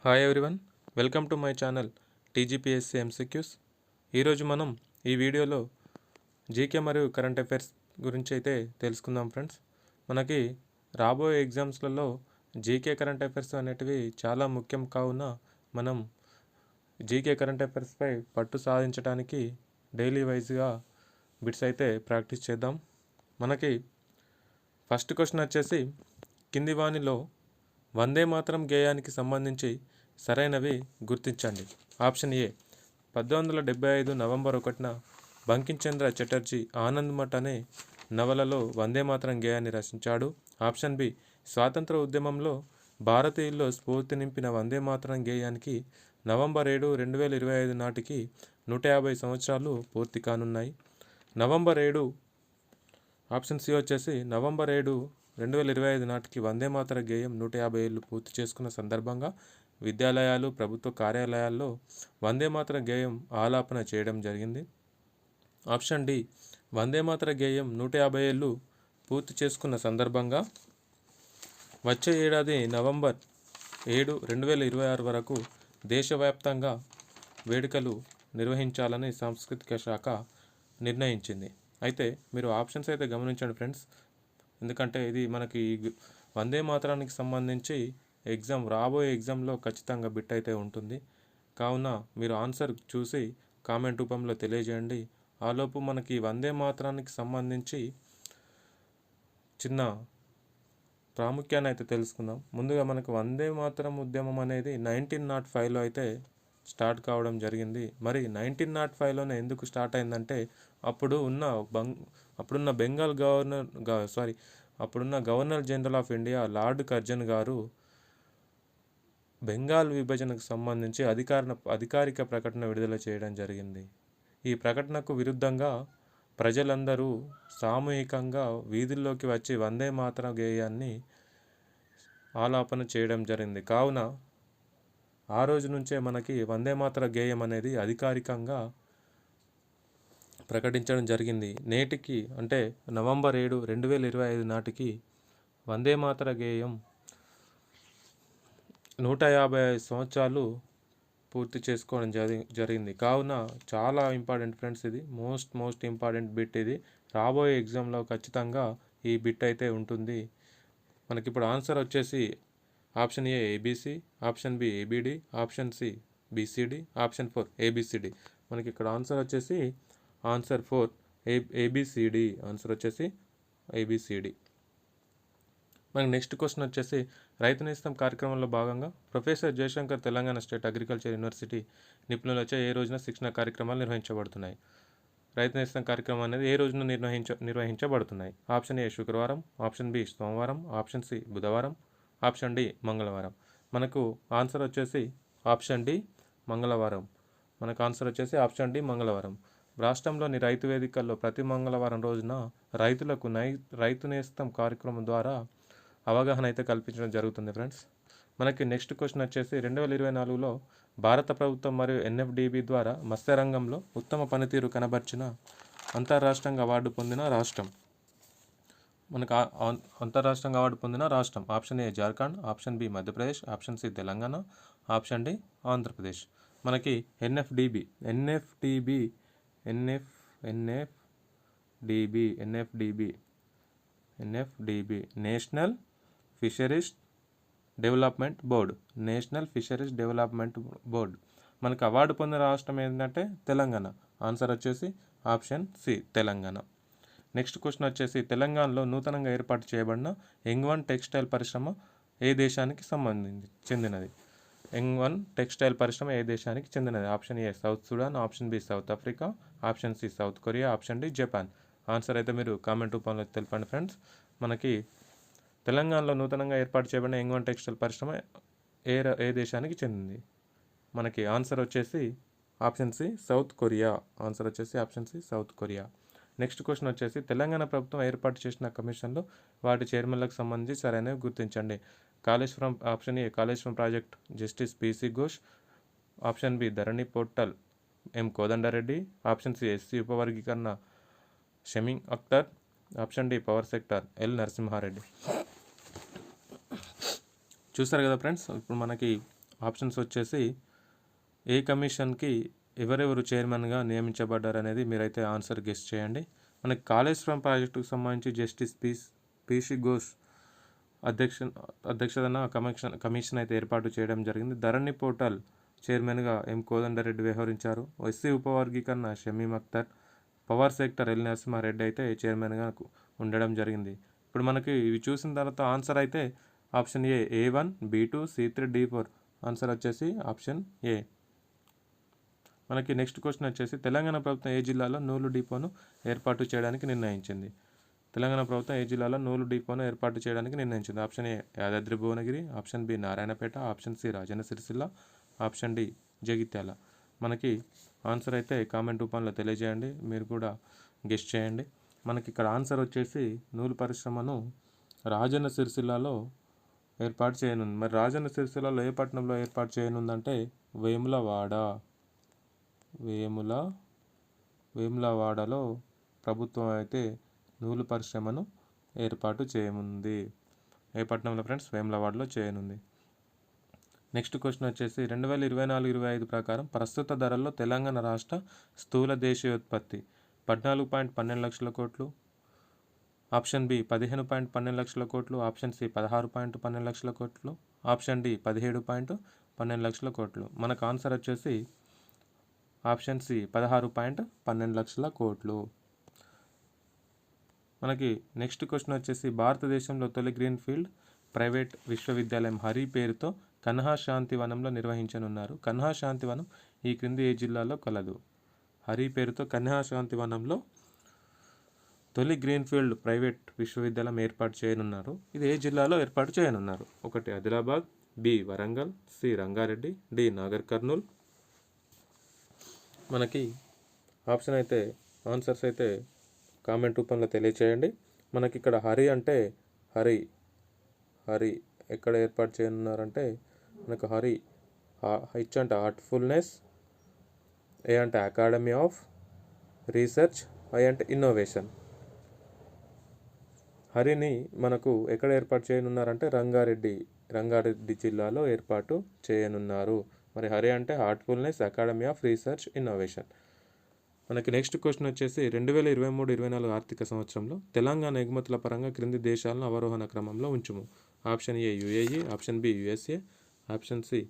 Hi everyone, welcome to my channel TGPSC MCQs. ఈరోజు మనం ఈ వీడియోలో జీకే మరియు కరెంట్ అఫైర్స్ గురించి అయితే తెలుసుకుందాం ఫ్రెండ్స్. మనకి రాబోయే ఎగ్జామ్స్లలో జీకే కరెంట్ అఫైర్స్ అనేటివి చాలా ముఖ్యం కావున మనం జీకే కరెంట్ అఫైర్స్పై పట్టు సాధించడానికి డైలీ వైజ్గా బిట్స్ అయితే ప్రాక్టీస్ చేద్దాం. మనకి ఫస్ట్ క్వశ్చన్ వచ్చేసి, కింది వానిలో వందే మాతరం గేయానికి సంబంధించి సరైనవి గుర్తించండి. ఆప్షన్ ఏ, 1875 నవంబర్ 1న బంకించంద్ర చటర్జీ ఆనంద్ మఠ్ అనే నవలలో వందే మాతరం గేయాన్ని రచించాడు. ఆప్షన్ బి, స్వాతంత్ర ఉద్యమంలో భారతీయుల్లో స్ఫూర్తి నింపిన వందే మాతరం గేయానికి నవంబర్ 7, 2025 నాటికి 150 సంవత్సరాలు పూర్తి కానున్నాయి. నవంబర్ 7, ఆప్షన్ సి వచ్చేసి నవంబర్ 7, 2025 నాటికి వందే మాతర గేయం 150 ఏళ్ళు పూర్తి చేసుకున్న సందర్భంగా విద్యాలయాలు, ప్రభుత్వ కార్యాలయాల్లో వందే మాతర గేయం ఆలాపన చేయడం జరిగింది. ఆప్షన్ డి, వందే మాతర గేయం 150 ఏళ్ళు పూర్తి చేసుకున్న సందర్భంగా వచ్చే ఏడాది నవంబర్ 7, 2026 వరకు దేశవ్యాప్తంగా వేడుకలు నిర్వహించాలని సాంస్కృతిక శాఖ నిర్ణయించింది. అయితే మీరు ఆప్షన్స్ అయితే గమనించండి ఫ్రెండ్స్, ఎందుకంటే ఇది మనకి వందే మాతరానికి సంబంధించి రాబోయే ఎగ్జామ్లో ఖచ్చితంగా బిట్ అయితే ఉంటుంది. కావున మీరు ఆన్సర్ చూసి కామెంట్ రూపంలో తెలియజేయండి. ఆలోపు మనకి వందే మాతరానికి సంబంధించి చిన్న ప్రాముఖ్యాన్ని అయితే తెలుసుకుందాం. ముందుగా మనకు వందే మాతరం ఉద్యమం అనేది 1905లో అయితే స్టార్ట్ కావడం జరిగింది. మరి 1905లోనే ఎందుకు స్టార్ట్ అయిందంటే అప్పుడున్న బెంగాల్ అప్పుడున్న governor general of India lord Curzon గారు బెంగాల్ విభజనకు సంబంధించి అధికారిక ప్రకటన విడుదల చేయడం జరిగింది. ఈ ప్రకటనకు విరుద్ధంగా ప్రజలందరూ సామూహికంగా వీధుల్లోకి వచ్చి వందే మాతరం గేయాన్ని ఆలాపన చేయడం జరిగింది. కావున ఆ రోజు నుంచే మనకి వందే మాతర గేయం అనేది అధికారికంగా ప్రకటించడం జరిగింది. నేటికి అంటే నవంబర్ 7, 2025 నాటికి వందే మాతర గేయం 150 సంవత్సరాలు పూర్తి చేసుకోవడం జరిగింది. కావున చాలా ఇంపార్టెంట్ ఫ్రెండ్స్, ఇది మోస్ట్ ఇంపార్టెంట్ బిట్. ఇది రాబోయే ఎగ్జామ్లో ఖచ్చితంగా ఈ బిట్ అయితే ఉంటుంది. మనకి ఇప్పుడు ఆన్సర్ వచ్చేసి option A ABC, option B ABD, option C BCD, option 4 ABCD. మనకి ఇక్కడ ఆన్సర్ వచ్చేసి ఆన్సర్ 4 ఏబిసిడి. ఆన్సర్ వచ్చేసి ఏబిసిడి. మనకి నెక్స్ట్ క్వశ్చన్ వచ్చేసి, రైతు నేస్తం కార్యక్రమంలో భాగంగా professor Jayashankar Telangana state agriculture university నిపుణులచే ఏ రోజున శిక్షణ కార్యక్రమాలు నిర్వహించబడుతున్నాయి? రైతు నేస్తం కార్యక్రమం అనేది ఏ రోజున నిర్వహించబడుతున్నాయి? ఆప్షన్ ఏ శుక్రవారం, ఆప్షన్ బి సోమవారం, ఆప్షన్ సి బుధవారం, ఆప్షన్ డి మంగళవారం. మనకు ఆన్సర్ వచ్చేసి ఆప్షన్ డి మంగళవారం. మనకు ఆన్సర్ వచ్చేసి ఆప్షన్ డి మంగళవారం. రాష్ట్రంలోని రైతు వేదికల్లో ప్రతి మంగళవారం రోజున రైతులకు రైతు నేస్తం కార్యక్రమం ద్వారా అవగాహన అయితే కల్పించడం జరుగుతుంది ఫ్రెండ్స్. మనకి నెక్స్ట్ క్వశ్చన్ వచ్చేసి, 2024లో భారత ప్రభుత్వం మరియు ఎన్ఎఫ్డిబి ద్వారా మత్స్యరంగంలో ఉత్తమ పనితీరు కనబర్చిన అంతర్రాష్ట్రంగా అవార్డు పొందిన రాష్ట్రం. మనకు అంతర్రాష్ట్రంగా అవార్డు పొందిన రాష్ట్రం option A Jharkhand, option B Madhya Pradesh, option C Telangana, option D Andhra Pradesh. మనకి NFDB national fisheries development board. మనకు అవార్డు పొందిన రాష్ట్రం ఏంటంటే తెలంగాణ. ఆన్సర్ వచ్చేసి option C Telangana. Next question వచ్చేసి, తెలంగాణలో నూతనంగా ఏర్పాటు చేయబడిన యంగ్-1 టెక్స్టైల్ పరిశ్రమ ఏ దేశానికి చెందినది? యంగ్-1 టెక్స్టైల్ పరిశ్రమ ఏ దేశానికి చెందినది? Option A South Sudan, option B South Africa, option C South Korea, option D Japan. Answer అయితే మీరు కామెంట్ రూపంలో తెలపండి ఫ్రెండ్స్. మనకి తెలంగాణలో నూతనంగా ఏర్పాటు చేయబడిన యంగ్-1 టెక్స్టైల్ పరిశ్రమ ఏ దేశానికి చెందింది? మనకి ఆన్సర్ వచ్చేసి option C South Korea. Answer వచ్చేసి option C South Korea. Next question వచ్చేసి, తెలంగాణ ప్రభుత్వం ఏర్పాటు చేసిన కమిషన్లు వాటి చైర్మన్లకు సంబంధించి సరైనవి గుర్తించండి. Option A Kaleshwaram project justice PC Ghosh, option B Dharani portal M Kodanda Reddy, option C SC ఉపవర్గీకరణ Shamim Akhtar, option D power sector L Narasimha Reddy. చూస్తారు కదా ఫ్రెండ్స్, ఇప్పుడు మనకి ఆప్షన్స్ వచ్చేసి ఏ కమిషన్కి ఎవరెవరు చైర్మన్గా నియమించబడ్డారు అనేది మీరైతే ఆన్సర్ గెస్ చేయండి. మనకి కాళేశ్వరం ప్రాజెక్టుకు సంబంధించి జస్టిస్ పిసి ఘోష్ అధ్యక్షతన కమిషన్ అయితే ఏర్పాటు చేయడం జరిగింది. ధరణి పోర్టల్ చైర్మన్గా ఎం కోదండరెడ్డి వ్యవహరించారు. ఎస్సీ ఉపవర్గీకరణ Shamim Akhtar, power sector L Narasimha Reddy అయితే చైర్మన్గా ఉండడం జరిగింది. ఇప్పుడు మనకి ఇవి చూసిన తర్వాత ఆన్సర్ అయితే option A1, B2, C3, D4. Answer వచ్చేసి ఆప్షన్ ఏ. మనకి నెక్స్ట్ క్వశ్చన్ వచ్చేసి తెలంగాణ ప్రభుత్వం ఏ జిల్లాలో నూలు డిపోను ఏర్పాటు చేయడానికి నిర్ణయించింది? తెలంగాణ ప్రభుత్వం ఏ జిల్లాలో నూలు డిపోను ఏర్పాటు చేయడానికి నిర్ణయించింది? Option A Yadadri Bhuvanagiri, option B Narayanpet, option C Rajanna Sircilla, option D Jagtial. మనకి ఆన్సర్ అయితే కామెంట్ రూపంలో తెలియజేయండి, మీరు కూడా గెస్ట్ చేయండి. మనకి ఇక్కడ ఆన్సర్ వచ్చేసి నూలు పరిశ్రమను రాజన్న సిరిసిల్లలో ఏర్పాటు చేయనుంది. మరి రాజన్న సిరిసిల్లలో ఏ పట్టణంలో ఏర్పాటు చేయనుందంటే వేములవాడలో ప్రభుత్వం అయితే నూలు పరిశ్రమను ఏర్పాటు చేయనుంది. ఏ పట్టణంలో ఫ్రెండ్స్? వేములవాడలో చేయనుంది. నెక్స్ట్ క్వశ్చన్ వచ్చేసి 2024-25 ప్రకారం ప్రస్తుత ధరల్లో తెలంగాణ రాష్ట్ర స్థూల దేశీయోత్పత్తి 14.12 లక్షల కోట్లు, ఆప్షన్ బి 15.12 లక్షల కోట్లు, ఆప్షన్ సి 16.12 లక్షల కోట్లు, ఆప్షన్ డి 17.12 లక్షల కోట్లు. మనకు ఆన్సర్ వచ్చేసి ఆప్షన్ సి 16.12 లక్షల కోట్లు. మనకి నెక్స్ట్ క్వశ్చన్ వచ్చేసి భారతదేశంలో తొలి గ్రీన్ఫీల్డ్ ప్రైవేట్ విశ్వవిద్యాలయం హరి పేరుతో కన్హా శాంతివనంలో నిర్వహించనున్నారు. కన్హా శాంతివనం ఈ క్రింది ఏ జిల్లాలో కలదు? హరి పేరుతో కన్హా శాంతివనంలో తొలి గ్రీన్ఫీల్డ్ ప్రైవేట్ విశ్వవిద్యాలయం ఏర్పాటు చేయనున్నారు. ఇది ఏ జిల్లాలో ఏర్పాటు చేయనున్నారు? 1 Adilabad, B Warangal, C Rangareddy, D Nagar Kurnool. మనకి ఆప్షన్ అయితే ఆన్సర్స్ అయితే కామెంట్ రూపంలో తెలియచేయండి. మనకి ఇక్కడ హరి అంటే హరి ఎక్కడ ఏర్పాటు చేయనున్నారంటే మనకు హరి హెచ్ అంటే హార్ట్ఫుల్నెస్, ఏ అంటే అకాడమీ ఆఫ్ రీసెర్చ్, ఐ అంటే ఇన్నోవేషన్. హరిని మనకు ఎక్కడ ఏర్పాటు చేయనున్నారంటే రంగారెడ్డి జిల్లాలో ఏర్పాటు చేయనున్నారు. మరి హరి అంటే Heartfulness, academy of research, innovation. మనకి నెక్స్ట్ క్వశ్చన్ వచ్చేసి 2023-24 ఆర్థిక సంవత్సరంలో తెలంగాణ ఎగుమతుల పరంగా క్రింది దేశాలను అవరోహణ క్రమంలో ఉంచుము. Option A UAE, option B USA, option C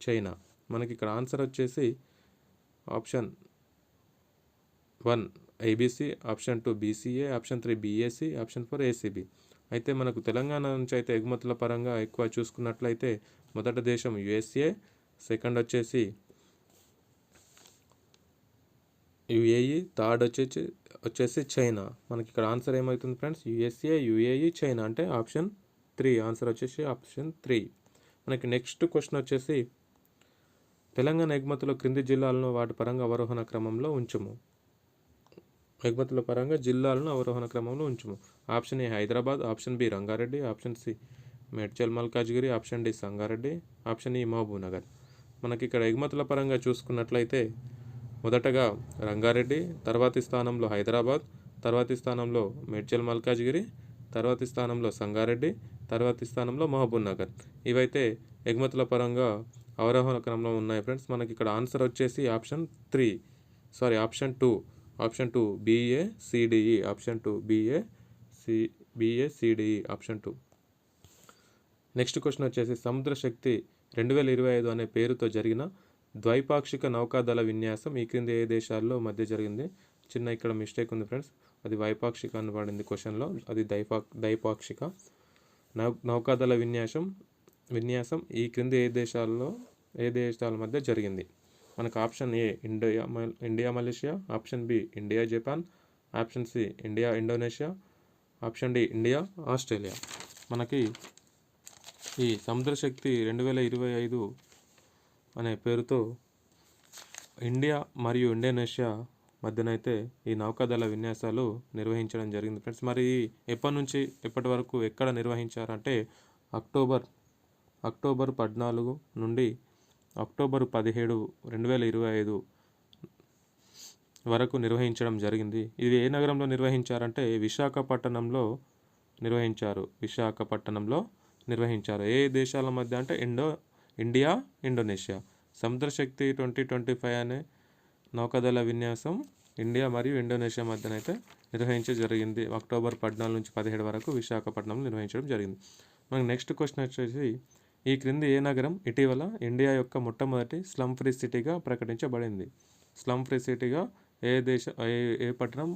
China. మనకి ఇక్కడ ఆన్సర్ వచ్చేసి option 1 IBC, option 2 BCA, option 3 BAC, option 4 ACB. అయితే మనకు తెలంగాణ నుంచి అయితే ఎగుమతుల పరంగా ఎక్కువ చూసుకున్నట్లయితే మొదటి దేశం యుఎస్ఏ, సెకండ్ వచ్చేసి యుఏఈ, థర్డ్ వచ్చేసి చైనా. మనకి ఇక్కడ ఆన్సర్ ఏమవుతుంది ఫ్రెండ్స్? యుఎస్ఏ, యుఏఈ, చైనా అంటే ఆప్షన్ 3. ఆన్సర్ వచ్చేసి ఆప్షన్ 3. మనకి నెక్స్ట్ క్వశ్చన్ వచ్చేసి తెలంగాణ ఎగుమతుల క్రింది జిల్లాలను వాటి పరంగా అవరోహణ క్రమంలో ఉంచుము. ఎగుమతుల పరంగా జిల్లాలను అవరోహణ క్రమంలో ఉంచుము. Option A Hyderabad, option B Ranga Reddy, option C Medchal Malkajgiri, option D Sangareddy, option E Mahabub Nagar. మనకి ఇక్కడ ఎగుమతుల పరంగా చూసుకున్నట్లయితే మొదటగా రంగారెడ్డి, తర్వాతి స్థానంలో హైదరాబాద్, తర్వాతి స్థానంలో మేడ్చల్ మల్కాజ్గిరి, తర్వాతి స్థానంలో సంగారెడ్డి, తర్వాతి స్థానంలో మహబూబ్ నగర్. ఇవైతే ఎగుమతుల పరంగా అవరోహణ క్రమంలో ఉన్నాయి ఫ్రెండ్స్. మనకి ఇక్కడ ఆన్సర్ వచ్చేసి option 2 BACDE, option 2 BACDE, option 2. Next question వచ్చేసి సముద్ర శక్తి 2025 అనే పేరుతో జరిగిన ద్వైపాక్షిక నౌకాదళ విన్యాసం ఈ క్రింది ఏ దేశాల్లో మధ్య జరిగింది? చిన్న ఇక్కడ మిస్టేక్ ఉంది ఫ్రెండ్స్, అది వైపాక్షిక అని పడింది క్వశ్చన్లో, అది ద్వైపాక్షిక నౌకాదళ విన్యాసం ఈ క్రింది ఏ దేశాల మధ్య జరిగింది? మనకు option A India Malaysia, option B India Japan, option C India Indonesia, option D India Australia. మనకి ఈ సముద్రశక్తి 2025 అనే పేరుతో ఇండియా మరియు ఇండోనేషియా మధ్యనైతే ఈ నౌకాదళ విన్యాసాలు నిర్వహించడం జరిగింది ఫ్రెండ్స్. మరి ఎప్పటి నుంచి ఎప్పటి వరకు ఎక్కడ నిర్వహించారంటే అక్టోబర్ 14 నుండి అక్టోబర్ 17, 2025 వరకు నిర్వహించడం జరిగింది. ఇది ఏ నగరంలో నిర్వహించారంటే విశాఖపట్నంలో నిర్వహించారు. ఏ దేశాల మధ్య అంటే ఇండియా, ఇండోనేషియా. సముద్రశక్తి 2025 అనే నౌకాదళ విన్యాసం ఇండియా మరియు ఇండోనేషియా మధ్యనైతే నిర్వహించడం జరిగింది. అక్టోబర్ 14 నుంచి 17 వరకు విశాఖపట్నంలో నిర్వహించడం జరిగింది. మనకి నెక్స్ట్ క్వశ్చన్ వచ్చేసి, ఈ క్రింది ఏ నగరం ఇటీవల ఇండియా యొక్క మొట్టమొదటి స్లమ్ ఫ్రీ సిటీగా ప్రకటించబడింది? స్లమ్ ఫ్రీ సిటీగా ఏ పట్టణం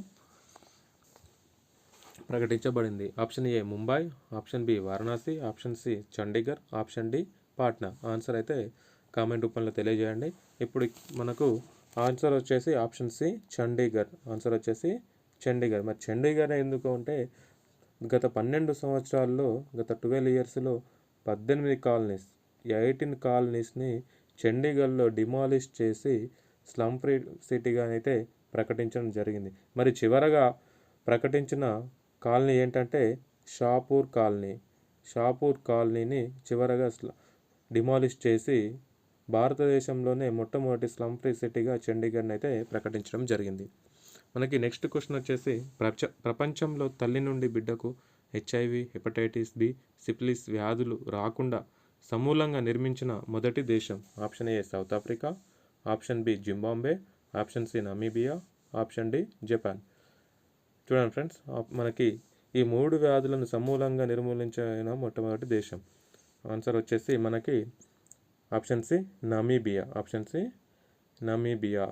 ప్రకటించబడింది? Option A Mumbai, option B Varanasi, option C Chandigarh, option D Patna. Answer అయితే కామెంట్ రూపంలో తెలియజేయండి. ఇప్పుడు మనకు ఆన్సర్ వచ్చేసి ఆప్షన్ సి చండీగఢ్. ఆన్సర్ వచ్చేసి చండీగఢ్. మరి చండీగఢ్ ఎందుకు అంటే గత 12 సంవత్సరాల్లో, గత 12 ఇయర్స్లో 18 కాలనీస్, 18 కాలనీస్ని చండీగఢ్లో డిమాలిష్ చేసి స్లమ్ ఫ్రీ సిటీగా అయితే ప్రకటించడం జరిగింది. మరి చివరగా ప్రకటించిన కాలనీ ఏంటంటే షాపూర్ కాలనీ. షాపూర్ కాలనీని చివరగా డిమాలిష్ చేసి భారతదేశంలోనే మొట్టమొదటి స్లమ్ ఫ్రీ సిటీగా చండీగఢ్ని అయితే ప్రకటించడం జరిగింది. మనకి నెక్స్ట్ క్వశ్చన్ వచ్చేసి, ప్రపంచంలో తల్లి నుండి బిడ్డకు HIV, హెపటైటిస్ బి, సిఫిలిస్ వ్యాధులు రాకుండా సమూలంగా నిర్మించిన మొదటి దేశం? Option A South Africa, option B Zimbabwe, option C Namibia, option D Japan. చూడండి ఫ్రెండ్స్, మనకి ఈ 3 వ్యాధులను సమూలంగా నిర్మూలించిన మొట్టమొదటి దేశం. ఆన్సర్ వచ్చేసి మనకి option C Namibia. Option C Namibia.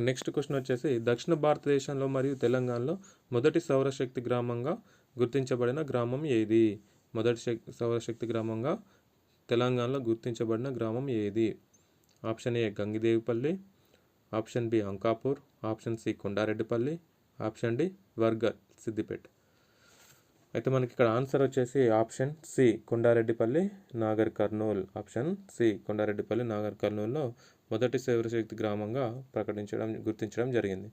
Next question వచ్చేసి, దక్షిణ భారతదేశంలో మరియు తెలంగాణలో మొదటి సౌరశక్తి గ్రామంగా గుర్తించబడిన గ్రామం ఏది? మొదటి సౌరశక్తి గ్రామంగా తెలంగాణలో గుర్తించబడిన గ్రామం ఏది? Option A Gangadevipalli, option B Ankapur, option C Kondareddypalli, option D Wargal Siddipet. అయితే మనకి ఇక్కడ ఆన్సర్ వచ్చేసి option C Kondareddypalli Nagarkurnool. Option C Kondareddypalli నాగర్ కర్నూల్లో మొదటి సౌరశక్తి గ్రామంగా గుర్తించడం జరిగింది.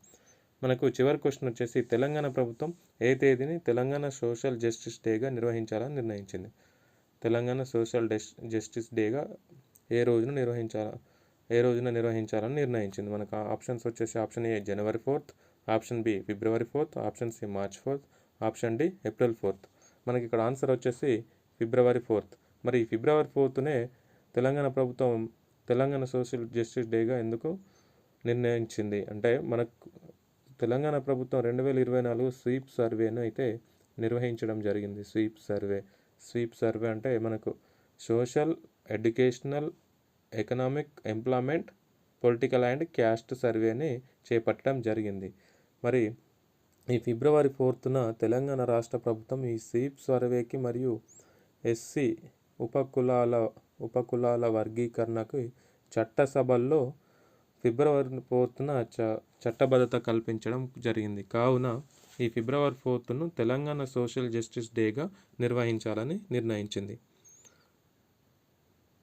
మనకు చివరి క్వశ్చన్ వచ్చేసి, తెలంగాణ ప్రభుత్వం ఏ తేదీని తెలంగాణ సోషల్ జస్టిస్ డేగా నిర్వహించాలని నిర్ణయించింది? తెలంగాణ సోషల్ జస్టిస్ డేగా ఏ రోజున నిర్వహించాలని నిర్ణయించింది? మనకు ఆప్షన్స్ వచ్చేసి ఆప్షన్ ఏ జనవరి 4th, ఆప్షన్ బి ఫిబ్రవరి 4th, option C March 4th, option D April 4th. మనకి ఇక్కడ ఆన్సర్ వచ్చేసి ఫిబ్రవరి 4th. మరి ఫిబ్రవరి 4thనే తెలంగాణ ప్రభుత్వం తెలంగాణ సోషల్ జస్టిస్ డేగా ఎందుకు నిర్ణయించింది అంటే, మనకు తెలంగాణ ప్రభుత్వం 2024 స్వీప్ సర్వేను అయితే నిర్వహించడం జరిగింది. స్వీప్ సర్వే అంటే మనకు social, educational, economic, employment, political and caste సర్వేని చేపట్టడం జరిగింది. మరి ఈ ఫిబ్రవరి 4th తెలంగాణ రాష్ట్ర ప్రభుత్వం ఈ స్వీప్ సర్వేకి మరియు ఎస్సీ ఉపకులాల వర్గీకరణకు చట్టసభల్లో ఫిబ్రవరి 4th చట్టబద్ధత కల్పించడం జరిగింది. కావున ఈ ఫిబ్రవరి 4th తెలంగాణ సోషల్ జస్టిస్ డేగా నిర్వహించాలని నిర్ణయించింది.